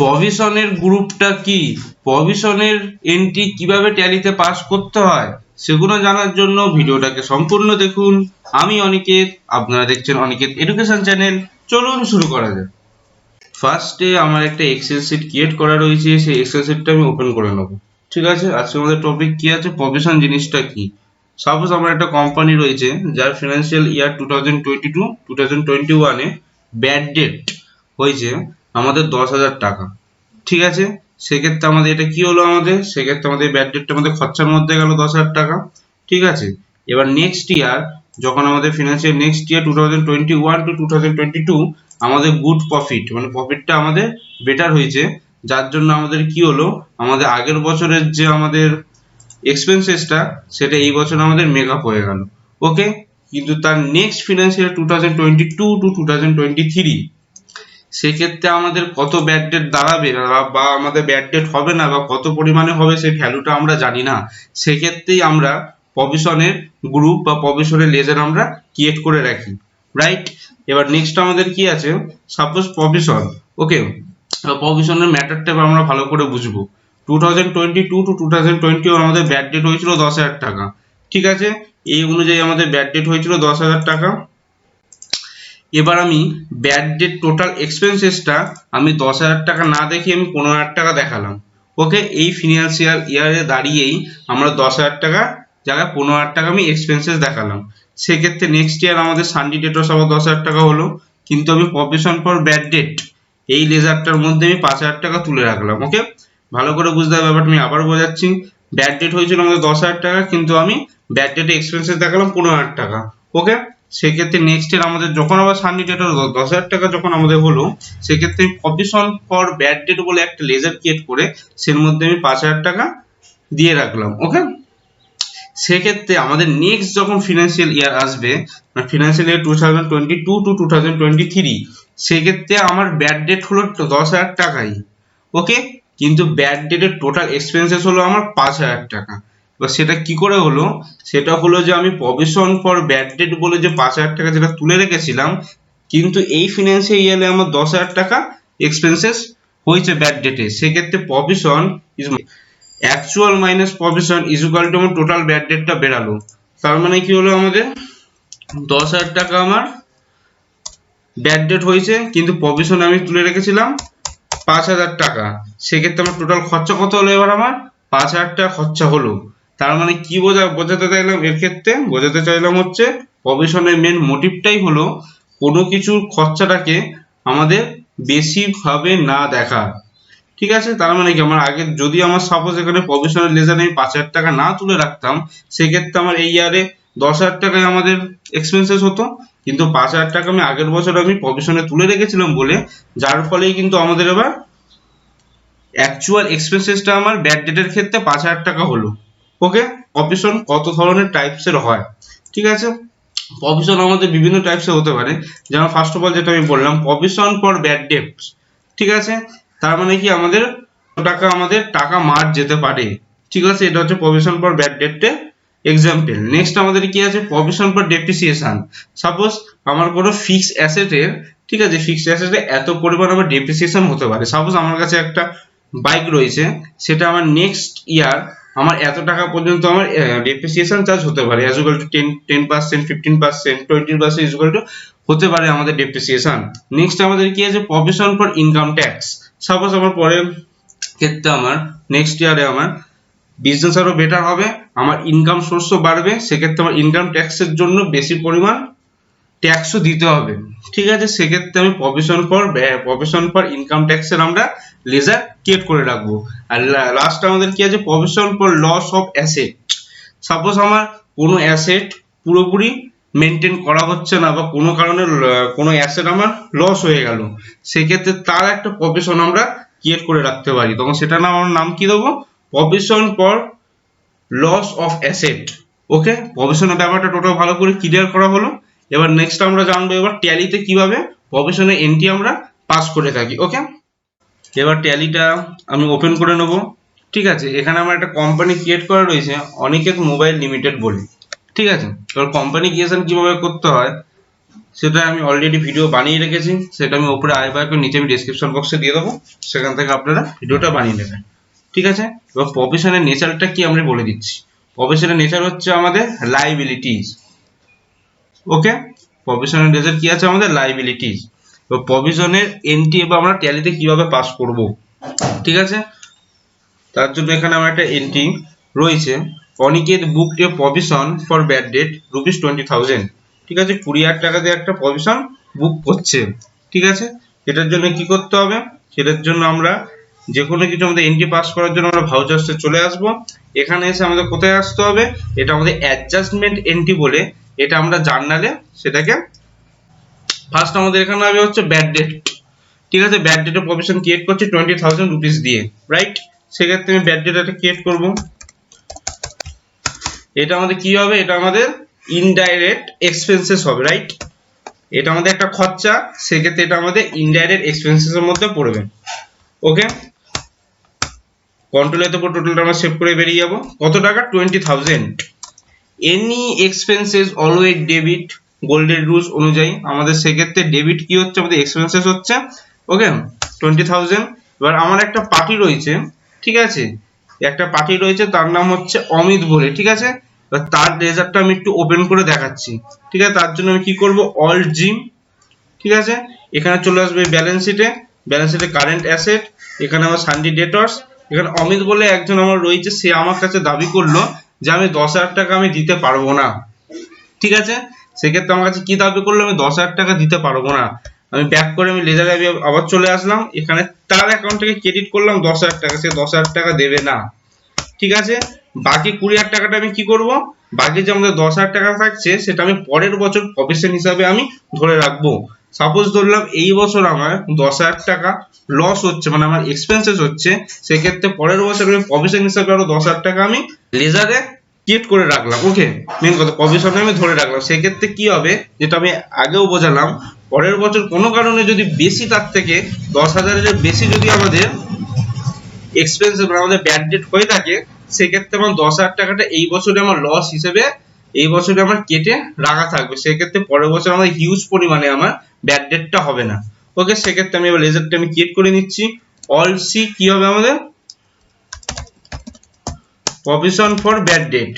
প্রভিশনের গ্রুপটা কি, প্রভিশনের এন্ট্রি কিভাবে ট্যালিতে পাস করতে হয় সেগুলো জানার জন্য ভিডিওটাকে সম্পূর্ণ দেখুন। আমি অনিকেত, আপনারা দেখছেন অনিকেত এডুকেশন চ্যানেল। চলুন শুরু করা যাক। ফার্স্টে আমার একটা এক্সেল শিট ক্রিয়েট করা রয়েছে, সেই এক্সেল শিটটা আমি ওপেন করে নেব। ঠিক আছে, আজকে আমাদের টপিক কি আছে, প্রভিশন জিনিসটা কি। সাপোজ আমার একটা কোম্পানি রয়েছে যার ফিনান্সিয়াল ইয়ার 2022-2021 ব্যাড ডেট হয়েছে আমাদের 10,000 টাকা। ঠিক আছে, সেক্ষেত্রে আমাদের এটা কি হলো, সেক্ষেত্রে আমাদের ব্যাড ডেটটা আমাদের খরচার মধ্যে গেল 10,000 টাকা। ঠিক আছে, এবার নেক্সট ইয়ার যখন আমাদের ফিনান্সিয়াল নেক্সট ইয়ার 2021-2022 আমাদের গুড প্রফিট, মানে প্রফিটটা আমাদের বেটার হয়েছে, যার জন্য আমাদের কি হলো, আমাদের আগের বছরের যে আমাদের এক্সপেন্সেসটা সেটা এই বছর আমাদের মেকআপ হয়ে গেল। ওকে, কিন্তু তার নেক্সট ফিনান্সিয়াল 2022-2023 সেক্ষেত্রে আমাদের কত ব্যাড ডেট দাঁড়াবে বা আমাদের ব্যাড ডেট হবে না বা কত পরিমাণে হবে সেই ভ্যালুটা আমরা জানি না। সেক্ষেত্রেই আমরা প্রভিশনের গ্রুপ বা প্রভিশনের লেজার আমরা ক্রিয়েট করে রাখি, রাইট। এবার নেক্সট আমাদের কি আছে, সাপোজ প্রভিশন। ওকে, প্রভিশনের ম্যাটারটা আমরা ভালো করে বুঝবো। 2022-2021 আমাদের ব্যাড ডেট হয়েছিল 10,000 টাকা। ঠিক আছে, এই অনুযায়ী আমাদের ব্যাড ডেট হয়েছিল 10,000 টাকা। এবার আমি ব্যাড ডেট টোটাল এক্সপেন্সেসটা আমি 10,000 টাকা না দেখে আমি 15,000 টাকা দেখালাম। ওকে, এই ফিনান্সিয়াল ইয়ারে দাঁড়িয়েই আমরা 10,000 টাকা জায়গায় 15,000 টাকা আমি এক্সপেন্সেস দেখালাম। সেক্ষেত্রে নেক্সট ইয়ার আমাদের সানডে ডেটও সব 10,000 টাকা হলো, কিন্তু আমি প্রভিশন ফর ব্যাড ডেট এই লেজারটার মধ্যে আমি 5,000 টাকা তুলে রাখলাম। ওকে, ভালো করে বুঝতে হবে ব্যাপারটা, আমি আবার বোঝাচ্ছি। ব্যাড ডেট হয়েছিল আমাদের 10,000 টাকা, কিন্তু আমি ব্যাড ডেটে এক্সপেন্সেস দেখালাম 15,000 টাকা। ওকে, সেক্ষেত্রে নেক্সট ইয়ার আমাদের যখন আবার সানডে ডেট 10,000 টাকা যখন আমাদের হলো, সেক্ষেত্রে প্রভিশন ফর ব্যাড ডেট বলে একটা লেজার ক্রিয়েট করে সের মধ্যে আমি 5,000 টাকা দিয়ে রাখলাম। ওকে, সেক্ষেত্রে আমাদের নেক্সট যখন ফিনান্সিয়াল ইয়ার আসবে, মানে ফিনান্সিয়াল ইয়ার 2022-2023, সেক্ষেত্রে আমার ব্যাড ডেট হলো 10,000 টাকাই। ওকে, কিন্তু ব্যাড ডেটের টোটাল এক্সপেন্সেস হলো আমার 5,000 টাকা। এবার সেটা কি করে হলো, সেটা হলো যে আমি প্রভিশন ফর ব্যাড ডেট বলে যে 5,000 টাকা যেটা তুলে রেখেছিলাম, কিন্তু এই ফিনান্সিয়াল ইয়ারে আমার 10,000 টাকা এক্সপেন্সেস হয়েছে ব্যাড ডেটে। সেক্ষেত্রে provision is actual minus provision is equal to আমার টোটাল ব্যাড ডেটটা বেরালো। তার মানে কি হলো, আমাদের 10,000 টাকা আমার ব্যাড ডেট হয়েছে, কিন্তু প্রভিশন আমি তুলে রেখেছিলাম 5,000 টাকা। সেক্ষেত্রে আমার টোটাল খরচা কত হলো, এবার আমার 5,000 টাকা খরচা হলো। তার মানে কি বোঝাতে চাইলাম, এর ক্ষেত্রে বোঝাতে চাইলাম হচ্ছে প্রভিশনের মেন মোটিভটাই হলো কোনো কিছুর খরচাটাকে আমাদের বেশি ভাবে না দেখা। ঠিক আছে, তার মানে কি আমার আগে যদি আমার সাপোজ এখানে প্রভিশনাল লেজারে আমি 5,000 টাকা না তুলে রাখতাম, সেক্ষেত্রে আমার এই ইয়ারে 10,000 টাকায় আমাদের এক্সপেন্সেস হতো, কিন্তু 5,000 টাকা আমি আগের বছর আমি প্রভিশনে তুলে রেখেছিলাম বলে, যার ফলেই কিন্তু আমাদের এবার অ্যাকচুয়াল এক্সপেন্সেসটা আমার ব্যাড ডেটের ক্ষেত্রে 5,000 টাকা হলো। ওকে, প্রভিশন কত ধরনের টাইপসের হয়। ঠিক আছে, প্রভিশন আমাদের বিভিন্ন টাইপসের হতে পারে, যেমন ফার্স্ট অফ অল যেটা আমি বললাম প্রভিশন ফর ব্যাড ডেটস। ঠিক আছে, তার মানে কি আমাদের টাকা মার যেতে পারে। ঠিক আছে, এটা হচ্ছে প্রভিশন ফর ব্যাড ডেটে এক্সাম্পল। নেক্সট আমাদের কি আছে, প্রভিশন ফর ডেপ্রিসিয়েশন। সাপোজ আমার কোনো ফিক্সড অ্যাসেটের, ঠিক আছে, ফিক্সড অ্যাসেটে এত পরিমাণ আমার ডেপ্রিসিয়েশন হতে পারে। সাপোজ আমার কাছে একটা বাইক রয়েছে, সেটা আমার নেক্সট ইয়ার আমার এত টাকা পর্যন্ত আমার ডেপ্রিসিয়েশন চার্জ হতে পারে, as equal to 10%, 15%, 20% is equal to হতে পারে আমাদের ডেপ্রিসিয়েশন। নেক্সট আমাদের কি আছে, provision for income tax. Suppose আমার পরের ক্ষেত্রে আমার নেক্সট ইয়ারে আমার বিজনেস আরো বেটার হবে, আমার ইনকাম সোর্সও বাড়বে, সেক্ষেত্রে আমার ইনকাম ট্যাক্সের জন্য বেশি পরিমাণ ট্যাক্সও দিতে হবে। ঠিক আছে, সেক্ষেত্রে আমি প্রভিশন ফর ইনকাম ট্যাক্সের আমরা লেজার ক্রিয়েট করে রাখবো। আর লাস্ট আমাদের কি আছে, provision for loss of asset. Suppose আমার কোনো অ্যাসেট পুরোপুরি মেনটেন করা হচ্ছে না বা কোনো কারণে কোনো অ্যাসেট আমার লস হয়ে গেল, সেক্ষেত্রে তার একটা প্রভিশন আমরা ক্রিয়েট করে রাখতে পারি। তখন সেটা আমার নাম কি দেবো, provision for loss of asset. Okay, প্রভিশনের ব্যাপারটা টোটাল ভালো করে ক্লিয়ার করা হলো। এবার নেক্সট আমরা জানবো এবার ট্যালিতে কিভাবে প্রভিশনের এন্ট্রি আমরা পাস করে থাকি। ওকে, এবার ট্যালিটা আমি ওপেন করে নেব। ঠিক আছে, এখানে আমার একটা কোম্পানি ক্রিয়েট করা রয়েছে অনিকেত মোবাইল লিমিটেড বলে। ঠিক আছে, এবার কোম্পানি ক্রিয়েশন কিভাবে করতে হয়, সেটা আমি অলরেডি ভিডিও বানিয়ে রেখেছি, সেটা আমি উপরে আই বাটন নিচে আমি ডেসক্রিপশন বক্সে দিয়ে দেবো, সেখান থেকে আপনারা ভিডিওটা বানিয়ে নেবেন। ঠিক আছে, এবার প্রভিশনের নেচারটা কি আমরা বলে দিচ্ছি। প্রভিশনের নেচার হচ্ছে আমাদের লাইবিলিটিস। ওকে, প্রভিশনের নেচার কি আছে আমাদের লাইবিলিটিস। তো প্রভিশনের এন্ট্রি এবার আমরা ট্যালিতে কিভাবে পাস করব। ঠিক আছে, তার জন্য এখানে আমার একটা এন্ট্রি রয়েছে, Aniket booked A provision for bad date ₹20,000। ঠিক আছে, 20,000 টাকা দিয়ে একটা প্রভিশন বুক করছে। ঠিক আছে, এটার জন্য কি করতে হবে, সেটার জন্য আমরা যে কোনো কিছু আমাদের এন্ট্রি পাস করার জন্য আমরা ভাউচার্সে চলে আসব। এখানে এসে আমাদের কোথায় আসতে হবে, এটা আমাদের অ্যাডজাস্টমেন্ট এন্ট্রি বলে, এটা আমরা জার্নালে সেটাকে ফার্স্ট আমাদের এখানে হবে হচ্ছে ব্যাড ডেট। ঠিক আছে, ব্যাড ডেটের প্রভিশন ক্রিয়েট করছি ₹20,000 দিয়ে, রাইট। সেক্ষেত্রে আমি ব্যাড ডেটাটা ক্রিয়েট করব। এটা আমাদের কি হবে, এটা আমাদের ইনডাইরেক্ট এক্সপেন্সেস হবে, রাইট। এটা আমাদের একটা খরচা, সেক্ষেত্রে এটা আমাদের ইনডাইরেক্ট এক্সপেন্সেস এর মধ্যে পড়বে। ওকে, কন্ট্রোল এর উপর টোটালটা আমরা সেভ করে বেরিয়ে যাব। কত টাকা, 20,000। Any expenses always debit golden rules অনুযায়ী আমাদের সেক্ষেত্রে ডেবিট কি হচ্ছে, আমাদের এক্সপেন্সেস হচ্ছে। ওকে, 20,000। এবার আমার একটা পার্টি রয়েছে, ঠিক আছে, একটা পার্টি রয়েছে, তার নাম হচ্ছে অমিত বলে। ঠিক আছে, তার লেজারটা আমি একটু ওপেন করে দেখাচ্ছি। ঠিক আছে, তার জন্য আমি কি করব, অল্ট জি। ঠিক আছে, এখানে চলে আসবে ব্যালেন্স শিটে, ব্যালেন্স শিটে কারেন্ট অ্যাসেট, এখানে আমার সানডে ডেটর্স। এখানে অমিত বলে একজন আমার রয়েছে, সে আমার কাছে দাবি করলো যে আমি 10,000 টাকা আমি দিতে পারবো না। ঠিক আছে, সেক্ষেত্রে আমার কাছে কি দাবি করলো, আমি 10,000 টাকা দিতে পারবো না। আমি ব্যাক করে আমি লেজারে আবার চলে আসলাম, এখানে তার অ্যাকাউন্ট থেকে ক্রেডিট করলাম 10,000 টাকা, সে 10,000 টাকা দেবে না। ঠিক আছে, বাকি 20,000 টাকাটা আমি কি করব, বাকি যে আমাদের 10,000 টাকা থাকছে সেটা আমি পরের বছর প্রভিশন হিসাবে আমি ধরে রাখবো। সাপোজ ধরলাম এই বছর আমার 10,000 টাকা লস হচ্ছে, মানে আমার এক্সপেন্সেস হচ্ছে, সেক্ষেত্রে পরের বছর আমি প্রভিশন হিসাবে আরো 10,000 টাকা আমি লেজারে ক্রিয়েট করে রাখলাম। ওকে, মেন কথা প্রভিশনে আমি ধরে রাখলাম। সেক্ষেত্রে কি হবে, যেটা আমি আগেও বোঝালাম, পরের বছর কোনো কারণে যদি বেশি, তার থেকে 10,000-এর বেশি যদি আমাদের এক্সপেন্স আমাদের ব্যাড ডেট হয়ে থাকে, সেক্ষেত্রে আমার 10,000 টাকাটা এই বছরে আমার লস হিসেবে এই বছরে আমার কেটে রাখা থাকবে। সেক্ষেত্রে পরের বছর আমার হিউজ পরিমাণে আমার ব্যাড ডেটটা হবে না। ওকে, সেক্ষেত্রে আমি এবার লেজারটা আমি ক্রিয়েট করে নিচ্ছি। অল সি কি হবে আমাদের, প্রভিশন ফর ব্যাড ডেট।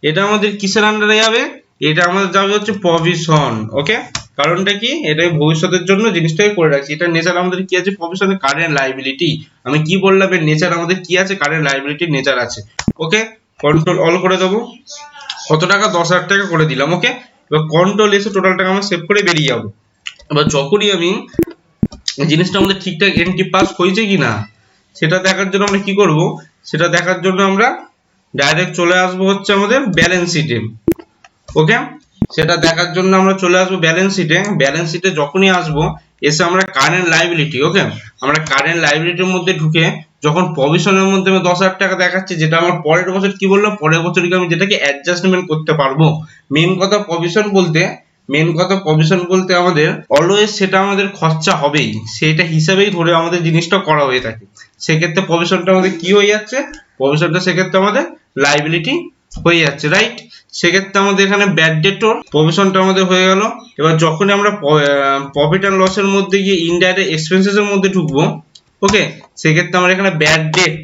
এটা আমাদের কিসের আন্ডারে যাবে, এটা আমাদের যাবে হচ্ছে প্রভিশন। ওকে, কারণটা কি, এটা ভবিষ্যতের জন্য জিনিসটাকে করে রাখছি। এটা নেচার আমাদের কি আছে, প্রভিশনের কারেন্ট লাইবিলিটি। আমি কি বললাম, এর নেচার আমাদের কি আছে, কারেন্ট লাইবিলিটির নেচার আছে। ওকে, কন্ট্রোল অল করে দেবো। কত টাকা, 10,000 টাকা করে দিলাম। ওকে, এবার কন্ট্রোল এসে টোটাল টাকা আমরা সেভ করে বেরিয়ে যাবো। এবার যখনই আমি জিনিসটা আমাদের ঠিকঠাক এন্ট্রি পাস হয়েছে কিনা সেটা দেখার জন্য আমরা কি করব, সেটা দেখার জন্য আমরা ডাইরেক্ট চলে আসবো হচ্ছে আমাদের ব্যালেন্স শিটে। ওকে, সেটা দেখার জন্য আমরা চলে আসবো ব্যালেন্স শিটে। ব্যালেন্স শিটে যখনই আসবো, এসে আমরা কারেন্ট লাইবিলিটি, ওকে, আমরা কারেন্ট লাইবিলিটির মধ্যে ঢুকে যখন প্রভিশনের মধ্যে আমি 10,000 টাকা দেখাচ্ছি, যেটা আমার পরের বছর কি বললাম, পরের বছর আমি যেটাকে অ্যাডজাস্টমেন্ট করতে পারবো। মেন কথা প্রভিশন বলতে আমাদের অলওয়েজ সেটা আমাদের খরচা হবেই, সেটা হিসাবেই ধরে আমাদের জিনিসটা করা হয়ে থাকে। সেক্ষেত্রে প্রভিশনটা আমাদের কি হয়ে যাচ্ছে, প্রভিশনটা সেক্ষেত্রে আমাদের লাইবিলিটি হয়ে যাচ্ছে, রাইট। সেক্ষেত্রে আমাদের এখানে ব্যাড ডেটর প্রভিশনটা আমাদের হয়ে গেল। এবার যখনই আমরা প্রফিট অ্যান্ড লসের মধ্যে গিয়ে ইনডাইরেক্ট এক্সপেন্সেস এর মধ্যে ঢুকবো, ওকে, সেক্ষেত্রে আমরা এখানে ব্যাড ডেট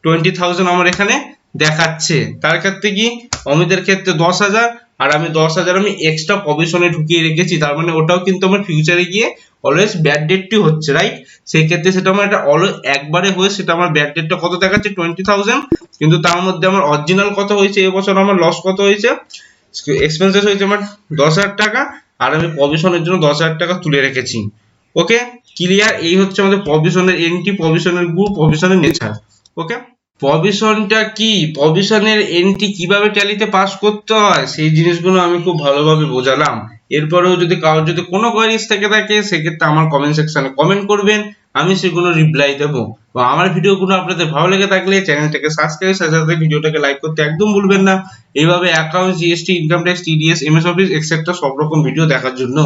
20,000 আমার এখানে দেখাচ্ছে। তার ক্ষেত্রে কি, অমিতের ক্ষেত্রে 10,000, আর আমি 10,000 আমি এক্সট্রা প্রভিশনে ঢুকিয়ে রেখেছি, তার মানে ওটাও কিন্তু আমার ফিউচারে গিয়ে অলওয়েজ ব্যাড ডেটটি হচ্ছে, রাইট। সেই ক্ষেত্রে সেটা আমার এটা অলওয়েজ একবারে হয়ে সেটা আমার ব্যাড ডেটটা কত দেখাচ্ছে, 20,000, কিন্তু তার মধ্যে আমার অরিজিনাল কত হয়েছে, এবছর আমার লস কত হয়েছে, এক্সপেন্সেস হয়েছে আমার 10,000 টাকা, আর আমি প্রভিশনের জন্য 10,000 টাকা তুলে রেখেছি। ওকে, ক্লিয়ার। এই হচ্ছে আমাদের প্রভিশনের এন্ট্রি, প্রভিশনের গ্রুপ, প্রভিশনের নেচার। ওকে, প্রভিশনটা কি, প্রভিশনের এন্ট্রি কিভাবে ট্যালিতে পাস করতে হয়, সেই জিনিসগুলো আমি খুব ভালোভাবে বোঝালাম। এরপরেও যদি কারোর যদি কোনো কোয়ারিজ থেকে থাকে, সেক্ষেত্রে আমার কমেন্ট সেকশনে কমেন্ট করবেন, আমি সেগুলো রিপ্লাই দেবো। বা আমার ভিডিওগুলো আপনাদের ভালো লেগে থাকলে চ্যানেলটাকে সাবস্ক্রাইব, সাথে ভিডিওটাকে লাইক করতে একদম ভুলবেন না। এইভাবে account, GST, income tax, TDS, MS office etcetera সব রকম ভিডিও দেখার জন্য।